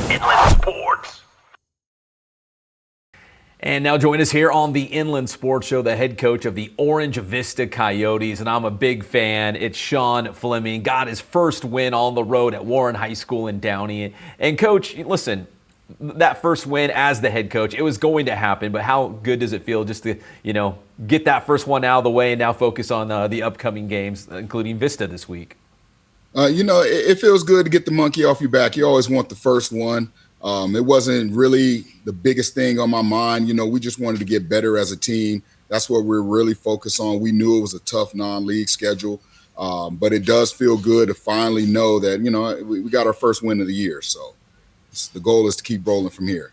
Inland Sports. And now join us here on the Inland Sports Show, the head coach of the Orange Vista Coyotes, and I'm a big fan. It's Shawn Fleming. Got his first win on the road at Warren High School in Downey. And coach, listen, that first win as the head coach, it was going to happen, but how good does it feel just to, get that first one out of the way and now focus on the upcoming games, including Vista this week? It feels good to get the monkey off your back. You always want the first one. It wasn't really the biggest thing on my mind. We just wanted to get better as a team. That's what we're really focused on. We knew it was a tough non-league schedule, but it does feel good to finally know that, we got our first win of the year. So the goal is to keep rolling from here.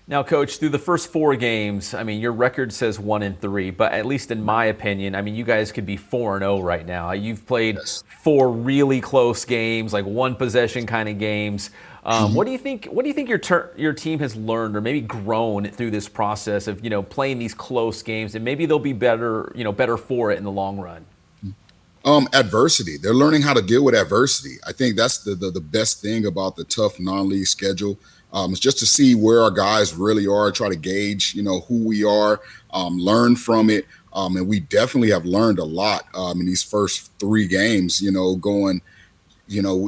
Now, Coach, through the first 4 games, your record says 1-3, but at least in my opinion, you guys could be 4-0 right now. You've played 4 really close games, like one possession kind of games. What do you think? What do you think your team has learned, or maybe grown through this process of playing these close games, and maybe they'll be better for it in the long run? Adversity. They're learning how to deal with adversity. I think that's the best thing about the tough non-league schedule. It's just to see where our guys really are, try to gauge, who we are, learn from it. And we definitely have learned a lot in these first 3 games,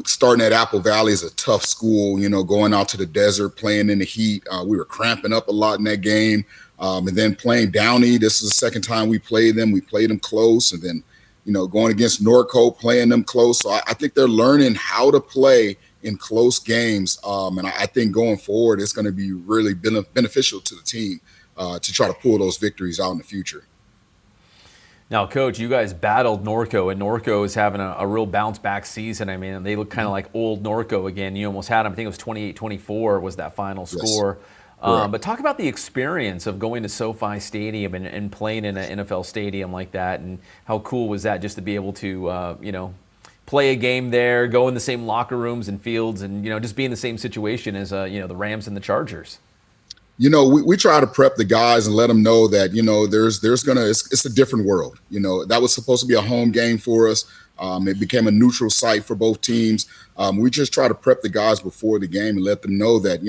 starting at Apple Valley is a tough school, going out to the desert, playing in the heat. We were cramping up a lot in that game. And then playing Downey, this is the second time we played them. We played them close. And then, going against Norco, playing them close. So I think they're learning how to play in close games. And I think going forward, it's going to be really beneficial to the team to try to pull those victories out in the future. Now, Coach, you guys battled Norco, and Norco is having a real bounce-back season. They look kind of like old Norco again. You almost had them. I think it was 28-24 was that final score. But talk about the experience of going to SoFi Stadium and playing in an NFL stadium like that, and how cool was that just to be able to, play a game there, go in the same locker rooms and fields, and, just be in the same situation as, the Rams and the Chargers. We try to prep the guys and let them know that, it's a different world. That was supposed to be a home game for us. It became a neutral site for both teams. We just try to prep the guys before the game and let them know that,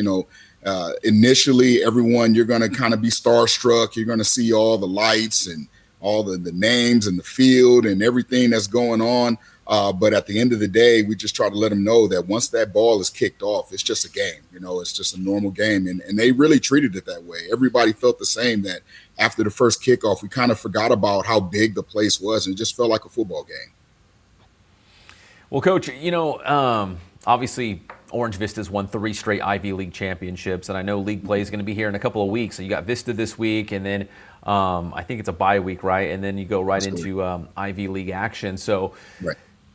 initially everyone, you're going to kind of be starstruck. You're going to see all the lights and all the names and the field and everything that's going on. But at the end of the day, we just try to let them know that once that ball is kicked off, it's just a game. It's just a normal game. And they really treated it that way. Everybody felt the same, that after the first kickoff, we kind of forgot about how big the place was, and it just felt like a football game. Well, Coach, obviously Orange Vista's won 3 straight Ivy League championships, and I know league play is going to be here in a couple of weeks. So you got Vista this week, and then I think it's a bye week, right? And then you go right into Ivy League action. So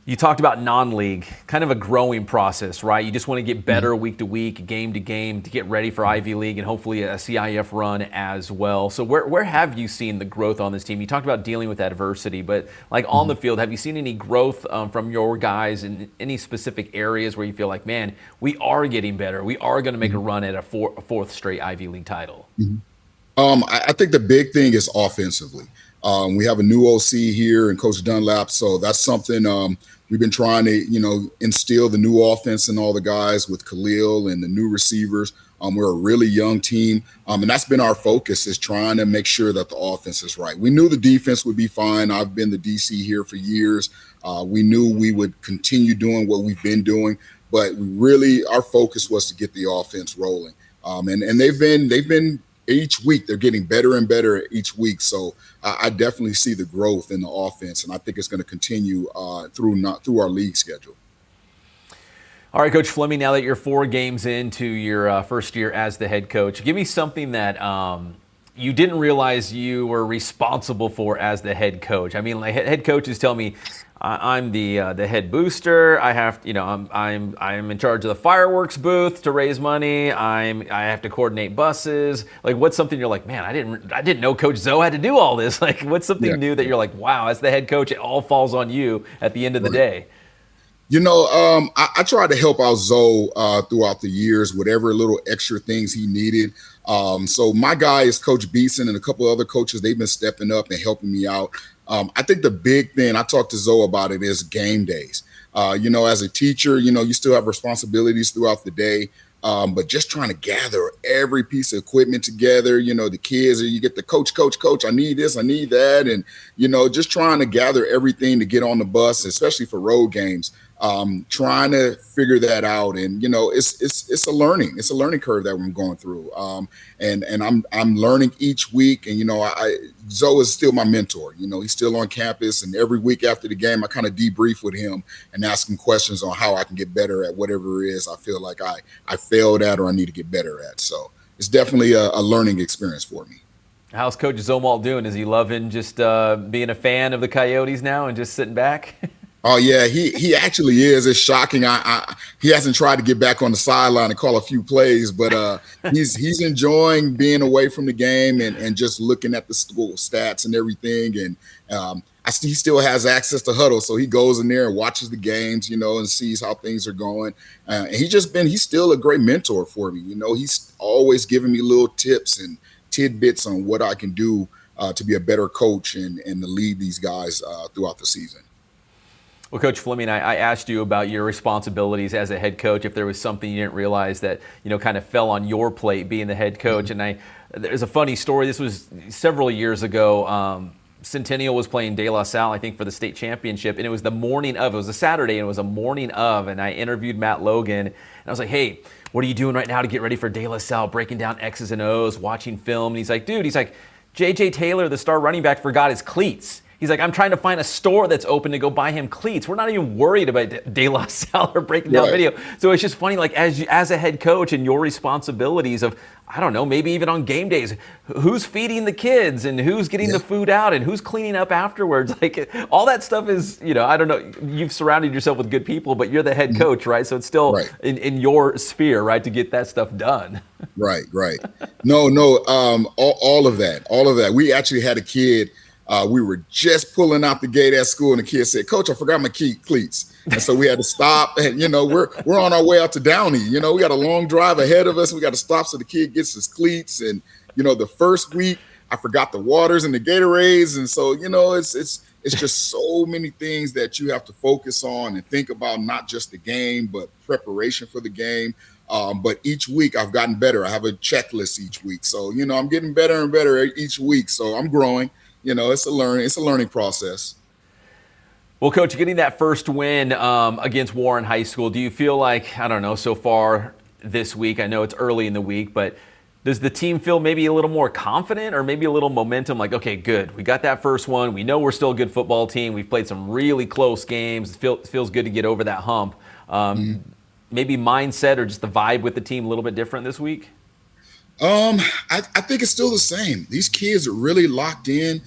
you talked about non-league, kind of a growing process, right? You just want to get better week to week, game to game, to get ready for Ivy League and hopefully a CIF run as well. So where have you seen the growth on this team? You talked about dealing with adversity, but like on the field, have you seen any growth from your guys in any specific areas where you feel like, man, we are getting better, we are going to make a run at a fourth straight Ivy League title? I think the big thing is offensively. We have a new OC here and Coach Dunlap, so that's something we've been trying to, instill the new offense in all the guys with Khalil and the new receivers. We're a really young team, and that's been our focus, is trying to make sure that the offense is right. We knew the defense would be fine. I've been the DC here for years. We knew we would continue doing what we've been doing, but our focus was to get the offense rolling. And they've been each week, they're getting better and better each week. So I definitely see the growth in the offense, and I think it's going to continue through our league schedule. All right, Coach Fleming, now that you're 4 games into your first year as the head coach, give me something that you didn't realize you were responsible for as the head coach. Like head coaches tell me, I'm the head booster. I have, I'm in charge of the fireworks booth to raise money. I have to coordinate buses. Like, what's something you're like, man, I didn't know Coach Zoe had to do all this. Like, what's something new that you're like, wow, as the head coach, it all falls on you at the end of the day? I tried to help out Zoe throughout the years, whatever little extra things he needed. So my guy is Coach Beeson, and a couple other coaches, they've been stepping up and helping me out. I think the big thing, I talked to Zoe about it, is game days. As a teacher, you still have responsibilities throughout the day. But just trying to gather every piece of equipment together, the kids, you get the coach, I need this, I need that. And, just trying to gather everything to get on the bus, especially for road games. Trying to figure that out, and it's a learning curve that I'm going through, and I'm learning each week, and Zoe is still my mentor. He's still on campus, and every week after the game, I kind of debrief with him and ask him questions on how I can get better at whatever it is I feel like I failed at or I need to get better at. So it's definitely a learning experience for me. How's Coach Zomalt doing? Is he loving just being a fan of the Coyotes now and just sitting back? Oh yeah, he actually is. It's shocking. He hasn't tried to get back on the sideline and call a few plays, but he's enjoying being away from the game and just looking at the school stats and everything. And he still has access to Huddle, so he goes in there and watches the games, and sees how things are going. And he's still a great mentor for me. He's always giving me little tips and tidbits on what I can do to be a better coach and to lead these guys throughout the season. Well, Coach Fleming, I asked you about your responsibilities as a head coach, if there was something you didn't realize that, kind of fell on your plate being the head coach. Mm-hmm. And there's a funny story. This was several years ago. Centennial was playing De La Salle, I think, for the state championship. And it was the morning of. It was a Saturday, and it was a morning of. And I interviewed Matt Logan. And I was like, hey, what are you doing right now to get ready for De La Salle? Breaking down X's and O's, watching film. And he's like, J.J. Taylor, the star running back, forgot his cleats. He's like, I'm trying to find a store that's open to go buy him cleats. We're not even worried about De La Salle or breaking down video. So it's just funny, like as a head coach and your responsibilities of, I don't know, maybe even on game days, who's feeding the kids and who's getting the food out and who's cleaning up afterwards. Like all that stuff is, I don't know, you've surrounded yourself with good people, but you're the head coach, right? So it's still in your sphere, right, to get that stuff done. Right. No, all of that. We actually had a kid. We were just pulling out the gate at school, and the kid said, "Coach, I forgot my cleats." And so we had to stop. And we're on our way out to Downey. We got a long drive ahead of us. We got to stop so the kid gets his cleats. And the first week I forgot the waters and the Gatorades, and so it's just so many things that you have to focus on and think about, not just the game but preparation for the game. But each week I've gotten better. I have a checklist each week, so I'm getting better and better each week. So I'm growing. It's a learning process. Well, Coach, getting that first win against Warren High School, do you feel like, I don't know, so far this week, I know it's early in the week, but does the team feel maybe a little more confident or maybe a little momentum? Like, okay, good, we got that first one. We know we're still a good football team. We've played some really close games. It feels good to get over that hump. Maybe mindset or just the vibe with the team a little bit different this week? I think it's still the same. These kids are really locked in.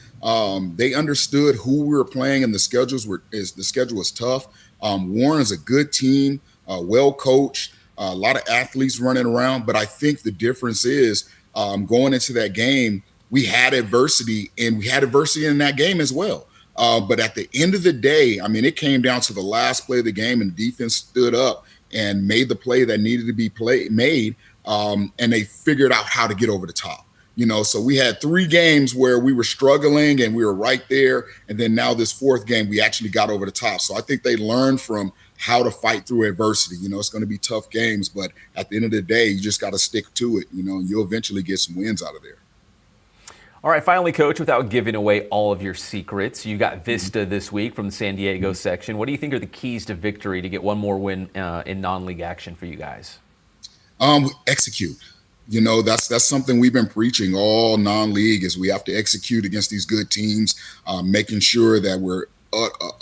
They understood who we were playing, and the schedule was tough. Warren is a good team, well coached, a lot of athletes running around. But I think the difference is going into that game, we had adversity, and we had adversity in that game as well. But at the end of the day, I mean, it came down to the last play of the game, and the defense stood up and made the play that needed to be made. And they figured out how to get over the top. So we had 3 games where we were struggling and we were right there. And then now this 4th game, we actually got over the top. So I think they learned from how to fight through adversity. It's going to be tough games, but at the end of the day, you just got to stick to it, and you'll eventually get some wins out of there. All right, finally, Coach, without giving away all of your secrets, you got Vista this week from the San Diego section. What do you think are the keys to victory to get one more win in non-league action for you guys? Execute. That's something we've been preaching all non-league, is we have to execute against these good teams, making sure that we're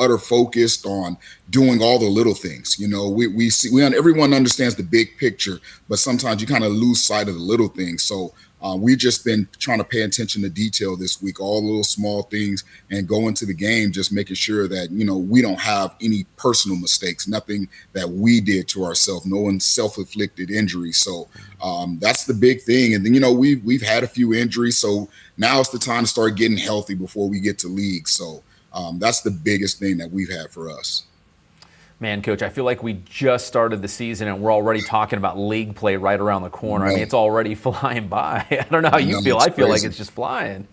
utter focused on doing all the little things. We see everyone understands the big picture, but sometimes you kind of lose sight of the little things. So we've just been trying to pay attention to detail this week, all the little small things, and go into the game just making sure that, we don't have any personal mistakes, nothing that we did to ourselves, no one's self-inflicted injury. So that's the big thing. And then, we've had a few injuries. So now it's the time to start getting healthy before we get to league. So that's the biggest thing that we've had for us. Man, Coach, I feel like we just started the season and we're already talking about league play right around the corner. I mean, it's already flying by. I don't know how you feel. I feel like it's just flying.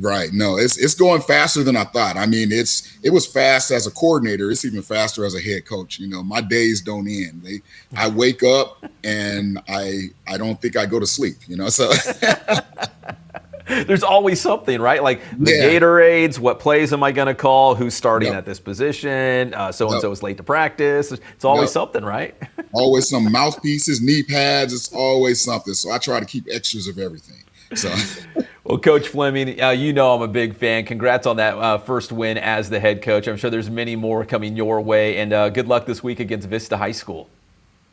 Right. No, it's going faster than I thought. I mean, it was fast as a coordinator. It's even faster as a head coach. My days don't end. I wake up and I don't think I go to sleep. So There's always something, right? Like the yeah. Gatorades, what plays am I going to call? Who's starting Yep. at this position? So-and-so Yep. is late to practice. It's always Yep. something, right? Always some mouthpieces, knee pads. It's always something. So I try to keep extras of everything. So Well, Coach Fleming, I'm a big fan. Congrats on that first win as the head coach. I'm sure there's many more coming your way, and good luck this week against Vista High School.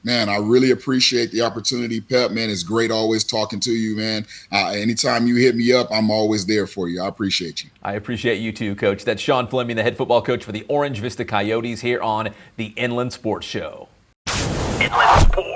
man, I really appreciate the opportunity, Pep. Man, it's great always talking to you, man. Anytime you hit me up, I'm always there for you. I appreciate you. I appreciate you too, Coach. That's Shawn Fleming, the head football coach for the Orange Vista Coyotes here on the Inland Sports Show. Inland Sports.